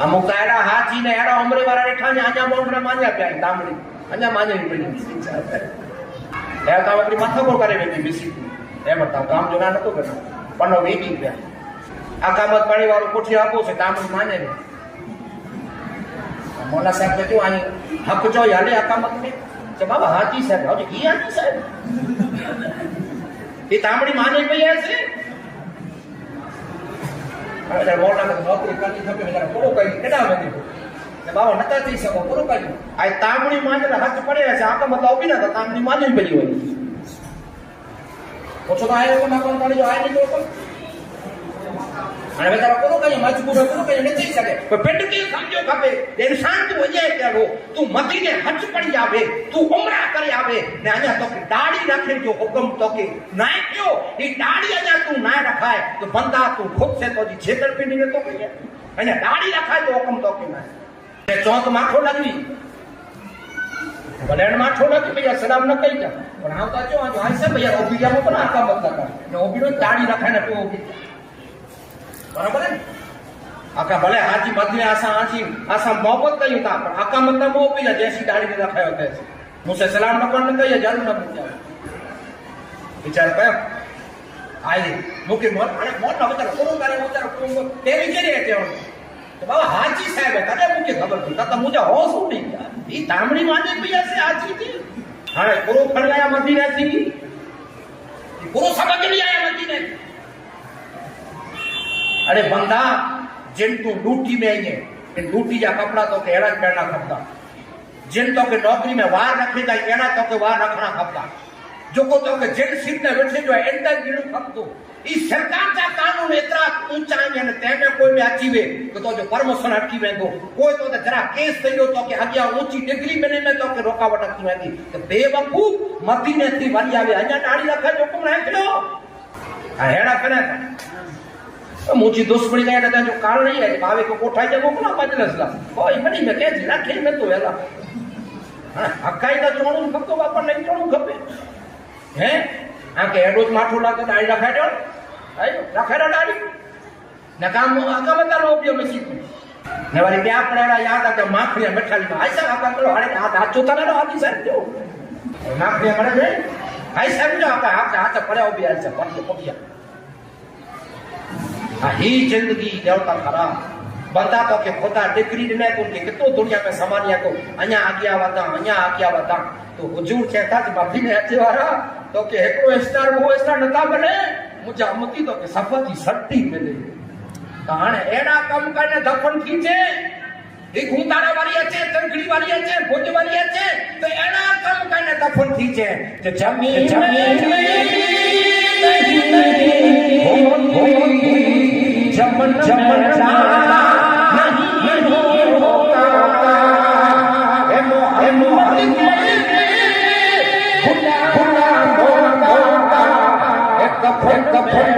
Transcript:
અમુક તો એડા હાથી ને એડા ઉમરે વાળા રેઠા ને આજા મોંગડા માન્યા પ્યા તામડી આજા માન્યા પડી એ કામ આપણી માથા પર કરે વેચી બેસી એમ હતા કામ જોના નતો કરતો પણ વેચી ગયા આ કામત પાણી વાળું કોઠી આપો છે તામડી માને ને મોલા સાહેબ કહ્યું આની હક જો હાલે આ કામત ને કે બાબા હાથી સાહેબ હવે ઈ હાથી સાહેબ એ તામડી માને પઈ છે અરે મોટા નોકરી કરતી થકે મેરા પૂરો કરી કેડા વેદી કે બાબા નતા થઈ શકો પૂરો કરી આ તામડી માને હાથ પડે છે આ કામત ઉભી ના તો તામડી માને પડી હોય ઓછો તો આયો ના કોણ પાડી જો આય નહીં તો અને બેટા પૂરો કરી મજબૂર પૂરો કરી નથી શકે પણ પેટ કે સમજો ખપે એ શાંત હો જાય કે તું મતીને હચ પડી આવે તું ઉમરા કરી આવે ને આયા તો દાડી રાખે જો હુકમ તો કે નાખ્યો એ દાડી આયા તું ના રખાય તો બંદા તું ખુદ से તો છેતરપિંડી ને તો કે અને દાડી રખાય તો હુકમ તો કે ના તે ચોક માથો લાગવી બલેડ માથો લાગી ભૈયા સલામ ન કહી જા પણ આવતા જો આ હાઈ સાહેબ ભૈયા ઓબી ગયા તો ના કામ બતા ને ઓબીનો દાડી રખાય ને તો ઓબી બરાબર ને આકા ભલે હાજી બદલે આસા મોહબ્બત કહ્યું તા પણ આકા મતલબ મો પી જैसी દાડી ને રખાયો તે મુસે સલામ ન કરને કહીએ જરૂર ન પૂછ્યા વિચાર કયો આઈ મુકે મોટ અને મોટ ન બતા કોણ કરે ઉતાર કોણ તે વિચારે તે તો બાબા હાજી સાહેબ કદે મુકે ખબર થી તા મુજે હોશ ઉડી ગયા ઈ તામડી માંડે પીયા છે હાજી થી હા પૂરો ફળલાયા મધી નથી ઈ પૂરો સમજ નહીં આયા મધી ને अरे बंदा जिन तू लूटी में आई है लूटी जा कपड़ा तो के एड़ा पहनना खपता जिन तो के नौकरी में वार रखे था एड़ा तो के वार रखना खपता जो को तो के जिन सीट ने बैठे जो एंटर गिणु खपतो ई सरकार जा कानून एतरा ऊंचा है ने ते में कोई में अची वे तो जो प्रमोशन अटकी वेंदो कोई तो जरा केस थयो तो के अगिया ऊंची डिग्री मिले में तो के रोकावट अटकी वेंदी तो बेवकूफ मती ने थी वरी आवे अजा टाड़ी रखे जो कोम राखलो आ हेड़ा करे मुझी दोस्त पड़ी गया था जो कारण नहीं है भावे को कोठाई जब वो ना मजलिस ला कोई बड़ी में कैसी राखी में तो वेला हां हकाई का चोणू खपतो बापा नहीं चोणू खपे हैं आ के रोज माठो लागे दाई रखाय दो आई रखाय दाई न काम आका मत लो उपयोग में सीख ने वाली क्या पड़ेला याद आ के माखड़िया मिठाई में ऐसा आका करो हाथ हाथ चोता ना आदि सर जो माखड़िया पड़े है ऐसा भी आका हाथ पड़े हो भी ऐसा पड़े पड़िया ही जिंदगी देवता खरा बंदा तो के खुदा डिग्री ने तो के कितो दुनिया में समानिया को अन्या आज्ञा वदा तो हुजूर कहता कि बाबी ने अचे वाला तो के एकरो स्टार वो स्टार नता बने मुझे अमती तो के सफती सट्टी मिले कहां एड़ा कम करने दफन खींचे एक हुंतारा वाली अचे तंगड़ी वाली अचे भुज वाली अचे तो एड़ा कम करने दफन खींचे जो जमीन जमन जमन नहीं होगा ए मोहब्बत खुदा खुदा होगा एक कफन